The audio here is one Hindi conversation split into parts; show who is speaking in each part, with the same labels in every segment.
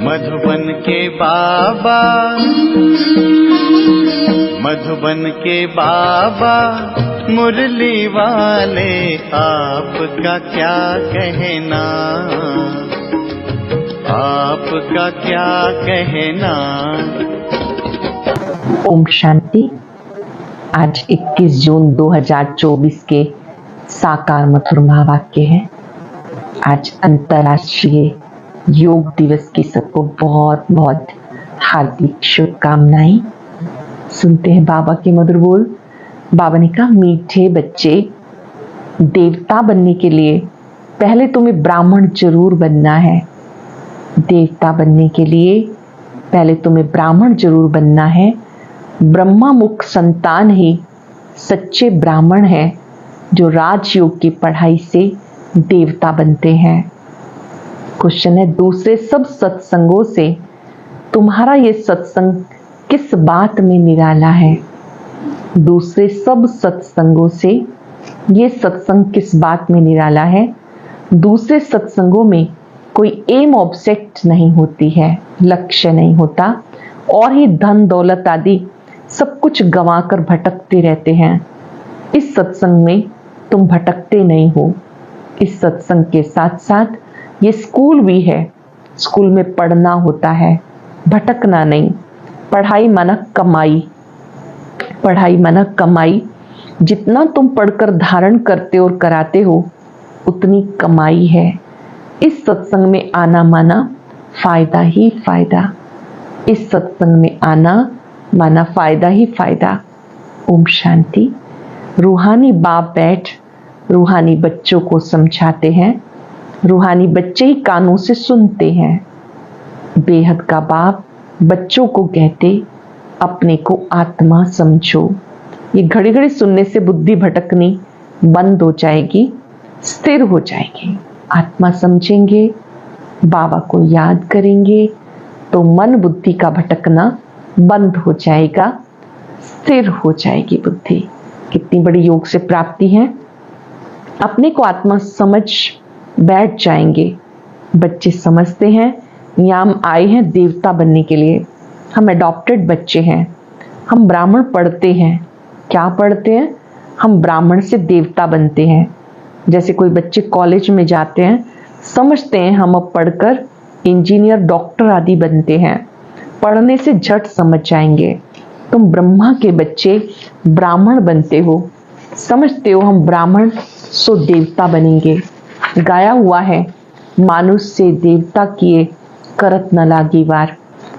Speaker 1: मधुबन के बाबा, मधुबन के बाबा मुरली वाले, आपका क्या कहना, आपका क्या कहना।
Speaker 2: ओम शांति। आज 21 जून 2024 के साकार मधुर महावाक्य है। आज अंतर्राष्ट्रीय योग दिवस की सबको बहुत बहुत हार्दिक शुभकामनाएं। सुनते हैं बाबा के मधुर बोल। बाबा ने कहा, मीठे बच्चे, देवता बनने के लिए पहले तुम्हें ब्राह्मण जरूर बनना है। देवता बनने के लिए पहले तुम्हें ब्राह्मण जरूर बनना है। ब्रह्मा मुख संतान ही सच्चे ब्राह्मण हैं, जो राजयोग की पढ़ाई से देवता बनते हैं। क्वेश्चन है, दूसरे सब सत्संगों से तुम्हारा ये सत्संग किस बात में निराला है? दूसरे सब सत्संगों से ये सत्संग किस बात में निराला है? दूसरे सत्संगों में कोई एम ऑब्जेक्ट नहीं होती है, लक्ष्य नहीं होता, और ही धन दौलत आदि सब कुछ गंवाकर भटकते रहते हैं। इस सत्संग में तुम भटकते नहीं हो। इस सत्संग के साथ साथ ये स्कूल भी है। स्कूल में पढ़ना होता है, भटकना नहीं। पढ़ाई माना कमाई, पढ़ाई माना कमाई। जितना तुम पढ़कर धारण करते और कराते हो, उतनी कमाई है। इस सत्संग में आना माना फायदा ही फायदा। इस सत्संग में आना माना फायदा ही फायदा। ओम शांति। रूहानी बाप बैठ रूहानी बच्चों को समझाते हैं। रूहानी बच्चे ही कानों से सुनते हैं। बेहद का बाप बच्चों को कहते, अपने को आत्मा समझो। ये घड़ी घड़ी सुनने से बुद्धि भटकनी बंद हो जाएगी, स्थिर हो जाएगी। आत्मा समझेंगे, बाबा को याद करेंगे, तो मन बुद्धि का भटकना बंद हो जाएगा, स्थिर हो जाएगी बुद्धि। कितनी बड़ी योग से प्राप्ति है। अपने को आत्मा समझ बैठ जाएंगे। बच्चे समझते हैं, यहाँ हम आए हैं देवता बनने के लिए। हम अडॉप्टेड बच्चे हैं। हम ब्राह्मण पढ़ते हैं। क्या पढ़ते हैं? हम ब्राह्मण से देवता बनते हैं। जैसे कोई बच्चे कॉलेज में जाते हैं, समझते हैं हम अब पढ़कर इंजीनियर, डॉक्टर आदि बनते हैं। पढ़ने से झट समझ जाएंगे। तुम ब्रह्मा के बच्चे ब्राह्मण बनते हो, समझते हो हम ब्राह्मण सो देवता बनेंगे। गाया हुआ है, मानुष से देवता किए करत न लागी वार।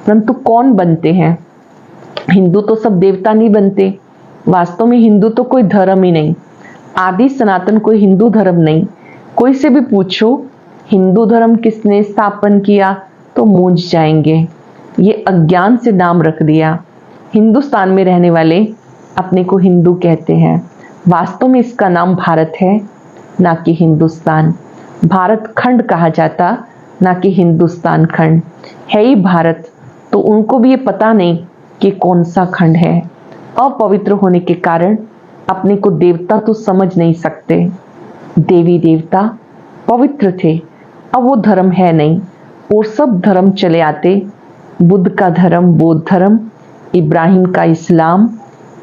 Speaker 2: परंतु कौन बनते हैं? हिंदू तो सब देवता नहीं बनते। वास्तव में हिंदू तो कोई धर्म ही नहीं। आदि सनातन कोई हिंदू धर्म नहीं। कोई से भी पूछो हिंदू धर्म किसने स्थापन किया, तो मूंझ जाएंगे। ये अज्ञान से नाम रख दिया। हिंदुस्तान में रहने वाले अपने को हिंदू कहते हैं। वास्तव में इसका नाम भारत है, ना कि हिंदुस्तान। भारत खंड कहा जाता, ना कि हिंदुस्तान खंड। है ही भारत, तो उनको भी ये पता नहीं कि कौन सा खंड है। अपवित्र होने के कारण अपने को देवता तो समझ नहीं सकते। देवी देवता पवित्र थे, अब वो धर्म है नहीं। और सब धर्म चले आते, बुद्ध का धर्म बौद्ध धर्म, इब्राहिम का इस्लाम,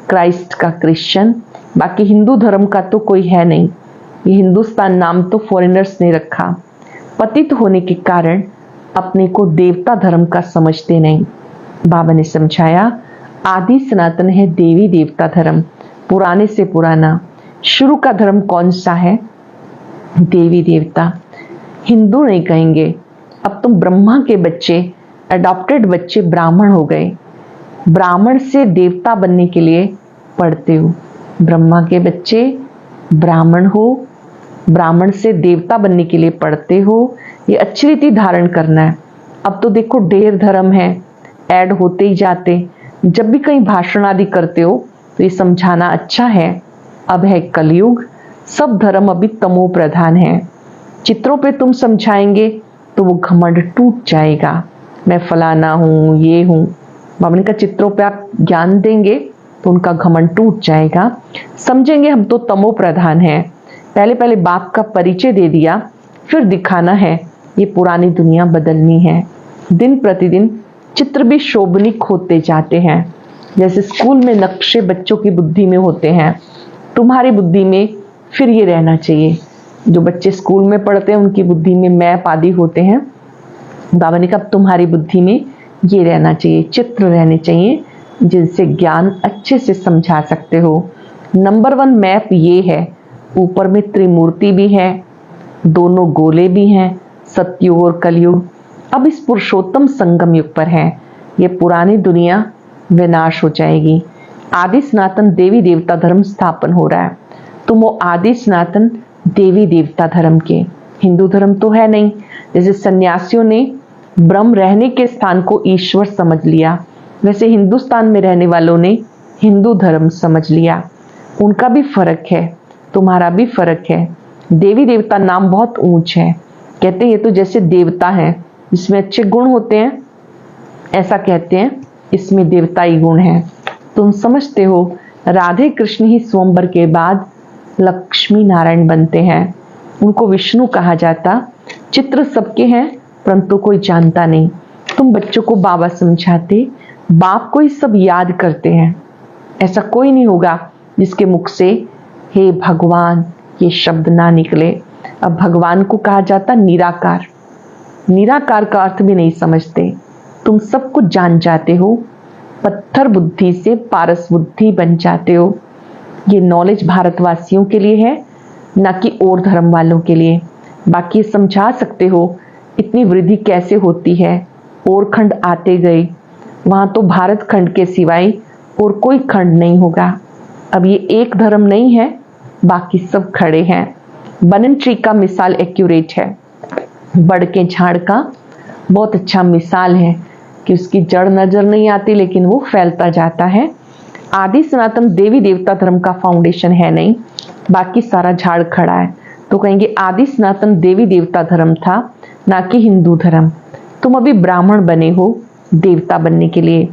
Speaker 2: क्राइस्ट का क्रिश्चियन, बाकी हिंदू धर्म का तो कोई है नहीं। ये हिंदुस्तान नाम तो फॉरेनर्स ने रखा। पतित होने के कारण अपने को देवता धर्म का समझते नहीं। बाबा ने समझाया, आदि सनातन है देवी देवता धर्म, पुराने से पुराना। शुरू का धर्म कौन सा है? देवी देवता। हिंदू नहीं कहेंगे। अब तुम ब्रह्मा के बच्चे, अडॉप्टेड बच्चे ब्राह्मण हो गए। ब्राह्मण से देवता बनने के लिए पढ़ते हो। ब्रह्मा के बच्चे ब्राह्मण हो, ब्राह्मण से देवता बनने के लिए पढ़ते हो। ये अच्छी रीति धारण करना है। अब तो देखो ढेर धर्म है, ऐड होते ही जाते। जब भी कहीं भाषण आदि करते हो तो ये समझाना अच्छा है, अब है कलयुग, सब धर्म अभी तमो प्रधान है। चित्रों पे तुम समझाएंगे तो वो घमंड टूट जाएगा, मैं फलाना हूँ, ये हूँ। बाबा ने कहा, चित्रों पे आप ज्ञान देंगे तो उनका घमंड टूट जाएगा। समझेंगे हम तो तमो प्रधान है। पहले पहले बाप का परिचय दे दिया, फिर दिखाना है ये पुरानी दुनिया बदलनी है। दिन प्रतिदिन चित्र भी शोभनीक होते जाते हैं। जैसे स्कूल में नक्शे बच्चों की बुद्धि में होते हैं, तुम्हारी बुद्धि में फिर ये रहना चाहिए। जो बच्चे स्कूल में पढ़ते हैं उनकी बुद्धि में मैप आदि होते हैं। बाबा ने कहा तुम्हारी बुद्धि में ये रहना चाहिए, चित्र रहने चाहिए जिनसे ज्ञान अच्छे से समझा सकते हो। नंबर 1 मैप ये है, ऊपर में त्रिमूर्ति भी है, दोनों गोले भी हैं, सतयुग और कलयुग। अब इस पुरुषोत्तम संगम युग पर है। ये पुरानी दुनिया विनाश हो जाएगी, आदि सनातन देवी देवता धर्म स्थापन हो रहा है। तुम वो आदि सनातन देवी देवता धर्म के, हिंदू धर्म तो है नहीं। जैसे सन्यासियों ने ब्रह्म रहने के स्थान को ईश्वर समझ लिया, वैसे हिंदुस्तान में रहने वालों ने हिंदू धर्म समझ लिया। उनका भी फर्क है, तुम्हारा भी फर्क है। देवी देवता नाम बहुत ऊंच है, कहते हैं ये तो जैसे देवता है जिसमें अच्छे गुण होते हैं, ऐसा कहते हैं इसमें देवताई गुण है। तुम समझते हो राधे कृष्ण ही स्वयंवर के बाद लक्ष्मी नारायण बनते हैं, उनको विष्णु कहा जाता। चित्र सबके हैं परंतु कोई जानता नहीं। तुम बच्चों को बाबा समझाते, बाप को ही सब याद करते हैं। ऐसा कोई नहीं होगा जिसके मुख से हे भगवान ये शब्द ना निकले। अब भगवान को कहा जाता निराकार, निराकार का अर्थ भी नहीं समझते। तुम सब कुछ जान जाते हो, पत्थर बुद्धि से पारस बुद्धि बन जाते हो। ये नॉलेज भारतवासियों के लिए है, ना कि और धर्म वालों के लिए। बाकी समझा सकते हो इतनी वृद्धि कैसे होती है। और खंड आते गए, वहां तो भारत खंड के सिवाय और कोई खंड नहीं होगा। अब ये एक धर्म नहीं है, बाकी सब खड़े हैं। बनन ट्री का मिसाल एक्यूरेट है, बड़ के झाड़ का बहुत अच्छा मिसाल है कि उसकी जड़ नजर नहीं आती लेकिन वो फैलता जाता है। आदि सनातन देवी देवता धर्म का फाउंडेशन है नहीं, बाकी सारा झाड़ खड़ा है। तो कहेंगे आदि सनातन देवी देवता धर्म था, ना कि हिंदू धर्म। तुम अभी ब्राह्मण बने हो देवता बनने के लिए,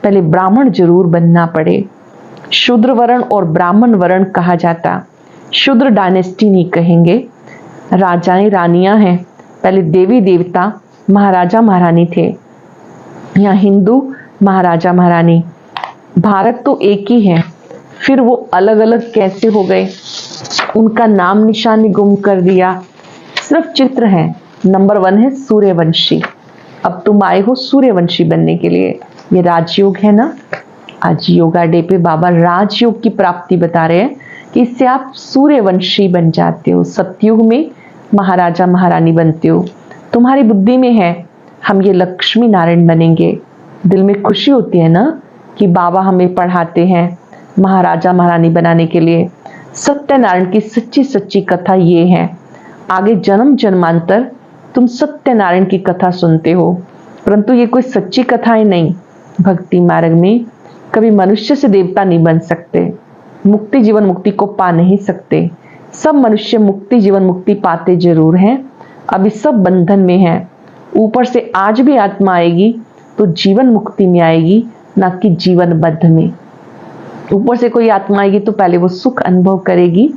Speaker 2: पहले ब्राह्मण जरूर बनना पड़े। शूद्र वर्ण और ब्राह्मण वर्ण कहा जाता, शूद्र डायनेस्टी नहीं कहेंगे। राजाएं रानियां हैं, पहले देवी देवता महाराजा महारानी थे, यहाँ हिंदू महाराजा महारानी। भारत तो एक ही है, फिर वो अलग अलग कैसे हो गए, उनका नाम निशानी गुम कर दिया। सिर्फ चित्र है। नंबर 1 है सूर्यवंशी। अब तुम आए हो सूर्यवंशी बनने के लिए, ये राजयोग है ना। आज योगा डे पे बाबा राजयोग की प्राप्ति बता रहे हैं कि इससे आप सूर्यवंशी बन जाते हो, सतयुग में महाराजा महारानी बनते हो। तुम्हारी बुद्धि में है हम ये लक्ष्मी नारायण बनेंगे। दिल में खुशी होती है ना कि बाबा हमें पढ़ाते हैं महाराजा महारानी बनाने के लिए। सत्यनारायण की सच्ची सच्ची कथा ये है। आगे जन्म जन्मांतर तुम सत्यनारायण की कथा सुनते हो, परंतु ये कोई सच्ची कथाएं नहीं। भक्ति मार्ग में कभी मनुष्य से देवता नहीं बन सकते, मुक्ति जीवन मुक्ति को पा नहीं सकते। सब मनुष्य मुक्ति जीवन मुक्ति पाते जरूर हैं, अभी सब बंधन में है। ऊपर से आज भी आत्मा आएगी तो जीवन मुक्ति में आएगी, ना कि जीवन बद्ध में। ऊपर से कोई आत्मा आएगी तो पहले वो सुख अनुभव करेगी,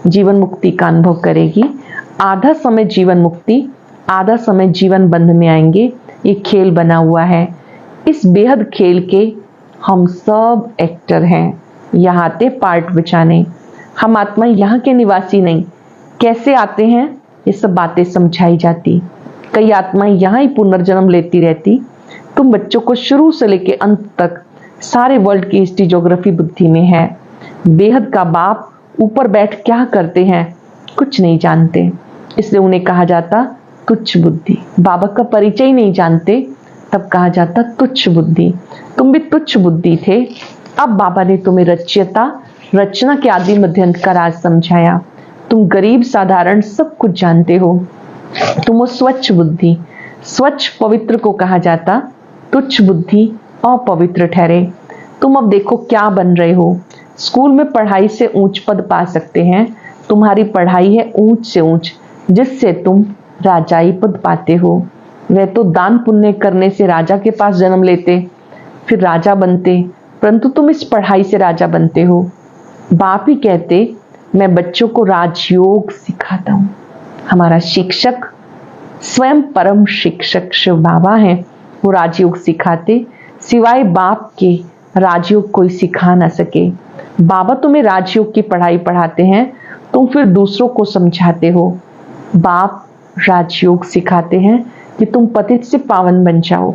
Speaker 2: जीवन मुक्ति का अनुभव करेगी। आधा समय जीवन मुक्ति, आधा समय जीवन बंध में आएंगे। ये खेल बना हुआ है। इस बेहद खेल के हम सब एक्टर हैं, यहाँ आते पार्ट बचाने। हम आत्मा यहाँ के निवासी नहीं। कैसे आते हैं ये सब बातें समझाई जाती। कई आत्माएं यहाँ ही पुनर्जन्म लेती रहती। तुम बच्चों को शुरू से लेके अंत तक सारे वर्ल्ड की हिस्ट्री ज्योग्राफी बुद्धि में है। बेहद का बाप ऊपर बैठ क्या करते हैं कुछ नहीं जानते, इसलिए उन्हें कहा जाता तुच्छ बुद्धि। बाबा का परिचय नहीं जानते तब कहा जाता तुच्छ बुद्धि। तुम भी तुच्छ बुद्धि थे, अब बाबा ने तुम्हें रच्यता रचना के आदि मध्यंत का राज समझाया। तुम गरीब साधारण सब कुछ जानते हो। तुम वो स्वच्छ बुद्धि, स्वच्छ पवित्र को कहा जाता, तुच्छ बुद्धि अपवित्र ठहरे। तुम अब देखो क्या बन रहे हो। स्कूल में पढ़ाई से ऊंच पद पा सकते हैं, तुम्हारी पढ़ाई है ऊंच से ऊंच, जिससे तुम राजाई पद पाते हो। वह तो दान पुण्य करने से राजा के पास जन्म लेते, फिर राजा बनते, परंतु तुम इस पढ़ाई से राजा बनते हो। बाप ही कहते मैं बच्चों को राजयोग सिखाता हूँ। हमारा शिक्षक स्वयं परम शिक्षक शिव बाबा हैं, वो राजयोग सिखाते, सिवाय बाप के राजयोग कोई सिखा ना सके। बाबा तुम्हें राजयोग की पढ़ाई पढ़ाते हैं, तुम फिर दूसरों को समझाते हो। बाप राजयोग सिखाते हैं कि तुम पतित से पावन बन जाओ।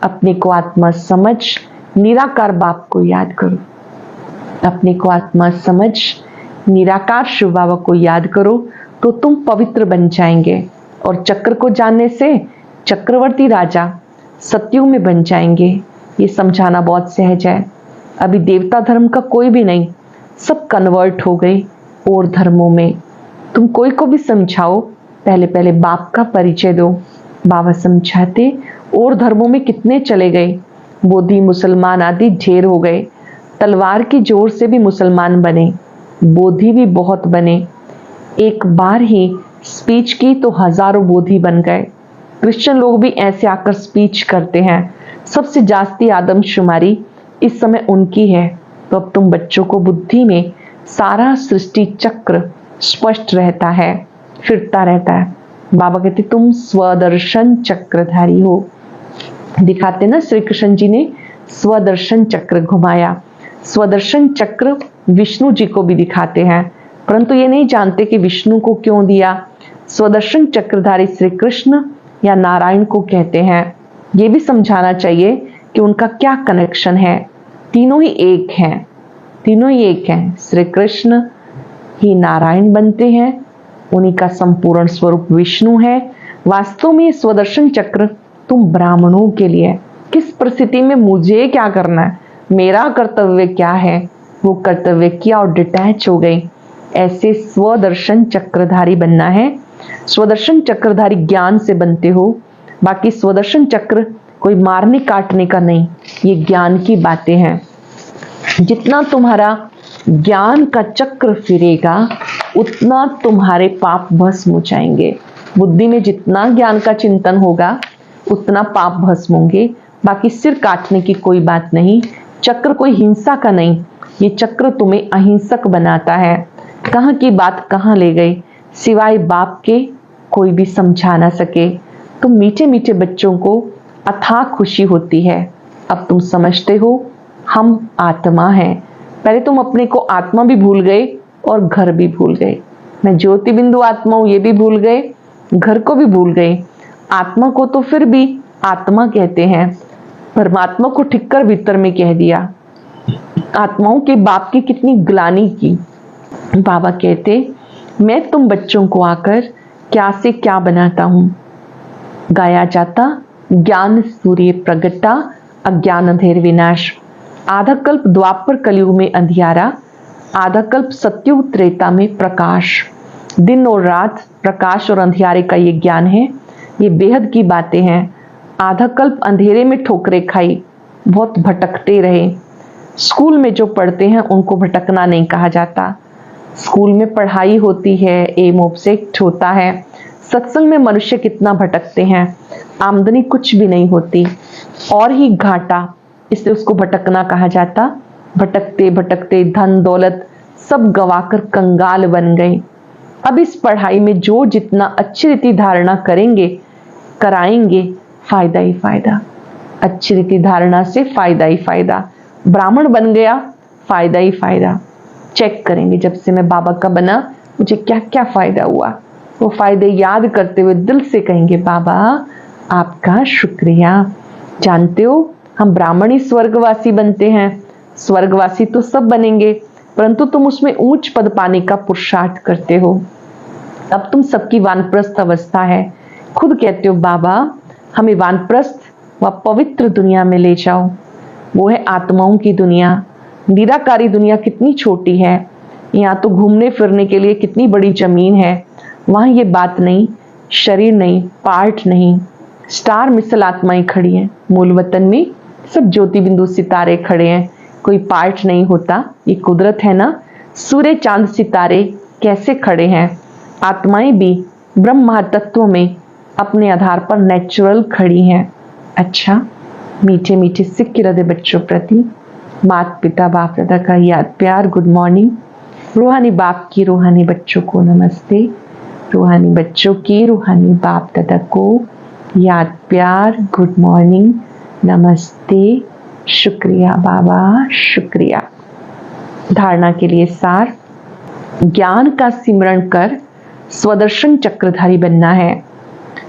Speaker 2: अपने को आत्मा समझ निराकार बाप को याद करो। अपने को आत्मा समझ निराकार शिव बाबा को याद करो तो तुम पवित्र बन जाएंगे और चक्र को जानने से चक्रवर्ती राजा सतयुग में बन जाएंगे। ये समझाना बहुत सहज है। अभी देवता धर्म का कोई भी नहीं, सब कन्वर्ट हो गए और धर्मों में। तुम कोई को भी समझाओ, पहले पहले बाप का परिचय दो। बाबा समझाते और धर्मों में कितने चले गए, बोधी मुसलमान आदि ढेर हो गए। तलवार की जोर से भी मुसलमान बने, बोधी भी बहुत बने। एक बार ही स्पीच की तो हजारों बोधी बन गए। क्रिश्चियन लोग भी ऐसे आकर स्पीच करते हैं। सबसे जास्ती आदमशुमारी इस समय उनकी है। तो अब तुम बच्चों को बुद्धि में सारा सृष्टि चक्र स्पष्ट रहता है, फिरता रहता है। बाबा कहते तुम स्वदर्शन चक्रधारी हो। दिखाते ना श्री कृष्ण जी ने स्वदर्शन चक्र घुमाया। स्वदर्शन चक्र विष्णु जी को भी दिखाते हैं, परंतु ये नहीं जानते कि विष्णु को क्यों दिया। स्वदर्शन चक्रधारी श्री कृष्ण या नारायण को कहते हैं। ये भी समझाना चाहिए कि उनका क्या कनेक्शन है। तीनों ही एक हैं, तीनों ही एक हैं। श्री कृष्ण ही नारायण बनते हैं, उन्हीं का संपूर्ण स्वरूप विष्णु है। वास्तव में स्वदर्शन चक्र तुम ब्राह्मणों के लिए, किस परिस्थिति में मुझे क्या करना है, मेरा कर्तव्य क्या है, वो कर्तव्य किया और डिटैच हो गई। ऐसे स्वदर्शन चक्रधारी बनना है। स्वदर्शन चक्रधारी ज्ञान से बनते हो। बाकी स्वदर्शन चक्र कोई मारने काटने का नहीं, ये ज्ञान की बातें हैं। जितना तुम्हारा ज्ञान का चक्र फिरेगा उतना तुम्हारे पाप भस्म हो जाएंगे। बुद्धि में जितना ज्ञान का चिंतन होगा उतना पाप भस्म होंगे। बाकी सिर काटने की कोई बात नहीं। चक्र कोई हिंसा का नहीं, ये चक्र तुम्हें अहिंसक बनाता है। कहाँ की बात कहाँ ले गई, सिवाय बाप के कोई भी समझा ना सके। तुम मीठे मीठे बच्चों को अथाह खुशी होती है। अब तुम समझते हो हम आत्मा हैं। पहले तुम अपने को आत्मा भी भूल गए और घर भी भूल गए। मैं ज्योति बिंदु आत्मा हूं ये भी भूल गए, घर को भी भूल गए। आत्मा को तो फिर भी आत्मा कहते हैं, परमात्मा को ठिक्कर भीतर में कह दिया। आत्माओं के बाप की कितनी ग्लानि की। बाबा कहते मैं तुम बच्चों को आकर क्या से क्या बनाता हूं। गाया जाता ज्ञान सूर्य प्रगटा, अज्ञान अंधेर विनाश। आधा कल्प द्वापर कलयुग में अंधियारा, आधा कल्प सतयुग त्रेता में प्रकाश। दिन और रात, प्रकाश और अंधियारे का ये ज्ञान है। ये बेहद की बातें हैं। आधा कल्प अंधेरे में ठोकरे खाई, बहुत भटकते रहे। स्कूल में जो पढ़ते हैं उनको भटकना नहीं कहा जाता। स्कूल में पढ़ाई होती है, एम ऑब्जेक्ट होता है। सत्संग में मनुष्य कितना भटकते हैं, आमदनी कुछ भी नहीं होती और ही घाटा, इसलिए उसको भटकना कहा जाता। भटकते भटकते धन दौलत सब गवाकर कंगाल बन गए। अब इस पढ़ाई में जो जितना अच्छी रीति धारणा करेंगे कराएंगे, फायदा ही फायदा। अच्छी रीति धारणा से फायदा ही फायदा। ब्राह्मण बन गया, फायदा ही फायदा। चेक करेंगे जब से मैं बाबा का बना मुझे क्या क्या फायदा हुआ। वो फायदे याद करते हुए दिल से कहेंगे बाबा आपका शुक्रिया। जानते हो हम ब्राह्मण ही स्वर्गवासी बनते हैं। स्वर्गवासी तो सब बनेंगे, परंतु तुम उसमें ऊंच पद पाने का पुरुषार्थ करते हो। अब तुम सबकी वानप्रस्थ अवस्था है। खुद कहते हो बाबा हमें वानप्रस्थ व पवित्र दुनिया में ले जाओ। वो है आत्माओं की दुनिया। निराकारी दुनिया कितनी छोटी है। यहाँ तो घूमने फिरने के लिए कितनी बड़ी जमीन है। वहां ये बात नहीं, शरीर नहीं, पार्ट नहीं, स्टार मिसल आत्माएं खड़ी हैं। मूल वतन में सब ज्योति बिंदु सितारे खड़े हैं, कोई पार्ट नहीं होता। ये कुदरत है ना। सूर्य चांद सितारे कैसे खड़े हैं, आत्माएं भी ब्रह्म महातत्व में अपने आधार पर नेचुरल खड़ी हैं। अच्छा, मीठे मीठे सिख के हृदय बच्चों प्रति माता पिता बाप दादा का याद प्यार गुड मॉर्निंग। रूहानी बाप की रूहानी बच्चों को नमस्ते। रूहानी बच्चों की रूहानी बाप दादा को याद प्यार गुड मॉर्निंग। नमस्ते, शुक्रिया बाबा, शुक्रिया। धारणा के लिए सार, ज्ञान का सिमरण कर स्वदर्शन चक्रधारी बनना है।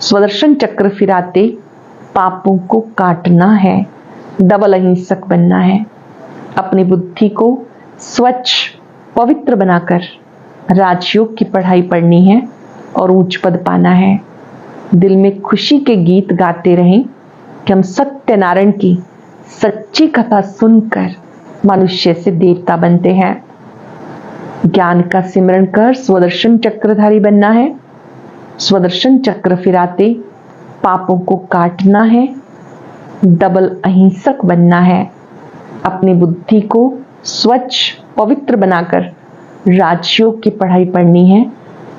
Speaker 2: स्वदर्शन चक्र फिराते पापों को काटना है। डबल अहिंसक बनना है। अपनी बुद्धि को स्वच्छ पवित्र बनाकर राजयोग की पढ़ाई पढ़नी है और उच्च पद पाना है। दिल में खुशी के गीत गाते रहें कि हम सत्यनारायण की सच्ची कथा सुनकर मनुष्य से देवता बनते हैं। ज्ञान का सिमरण कर स्वदर्शन चक्रधारी बनना है। स्वदर्शन चक्र फिराते पापों को काटना है। डबल अहिंसक बनना है। अपनी बुद्धि को स्वच्छ पवित्र बनाकर राजयोग की पढ़ाई पढ़नी है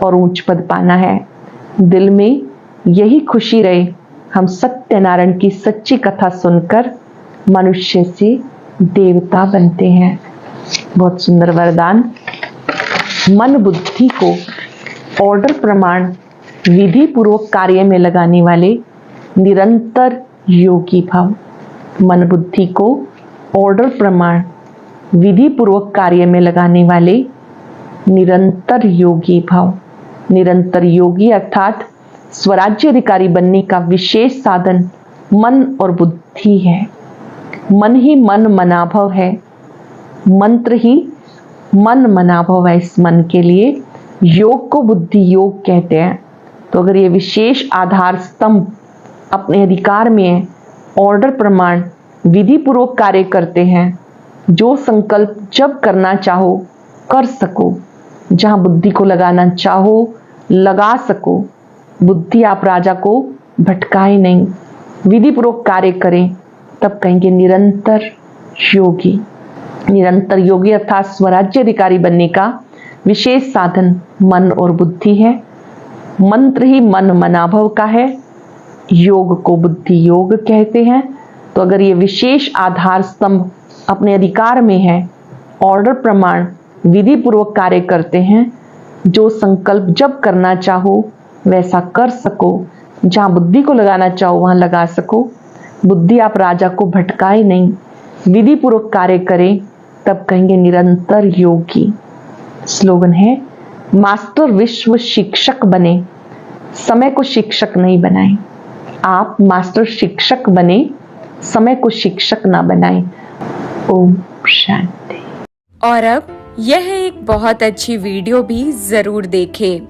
Speaker 2: और उच्च पद पाना है। दिल में यही खुशी रहे, हम सत्यनारायण की सच्ची कथा सुनकर मनुष्य से देवता बनते हैं। बहुत सुंदर वरदान। मन बुद्धि को ऑर्डर प्रमाण विधि पूर्वक कार्य में लगाने वाले निरंतर योगी भव। मन बुद्धि को ऑर्डर प्रमाण विधि पूर्वक कार्य में लगाने वाले निरंतर योगी भव। निरंतर योगी अर्थात स्वराज्य अधिकारी बनने का विशेष साधन मन और बुद्धि है। मन ही मन मनाभव है। मंत्र ही मन मनाभव है। इस मन के लिए योग को बुद्धि योग कहते हैं। तो अगर ये विशेष आधार स्तंभ अपने अधिकार में है, ऑर्डर प्रमाण विधि पूर्वक कार्य करते हैं, जो संकल्प जब करना चाहो कर सको, जहां बुद्धि को लगाना चाहो लगा सको, बुद्धि आप राजा को भटकाए नहीं, विधि पूर्वक कार्य करें, तब कहेंगे निरंतर योगी। निरंतर योगी अर्थात स्वराज्य अधिकारी बनने का विशेष साधन मन और बुद्धि है। मंत्र ही मन मनाभव का है। योग को बुद्धि योग कहते हैं। तो अगर ये विशेष आधार स्तंभ अपने अधिकार में है, ऑर्डर प्रमाण विधि पूर्वक कार्य करते हैं, जो संकल्प जब करना चाहो वैसा कर सको, जहां बुद्धि को लगाना चाहो वहां लगा सको, बुद्धि आप राजा को भटकाए नहीं, विधि पूर्वक कार्य करें, तब कहेंगे निरंतर योगी। स्लोगन है, मास्टर विश्व शिक्षक बने, समय को शिक्षक नहीं बनाएं। आप मास्टर शिक्षक बने, समय को शिक्षक ना बनाएं। ओम शांति।
Speaker 3: और अब यह एक बहुत अच्छी वीडियो भी जरूर देखें।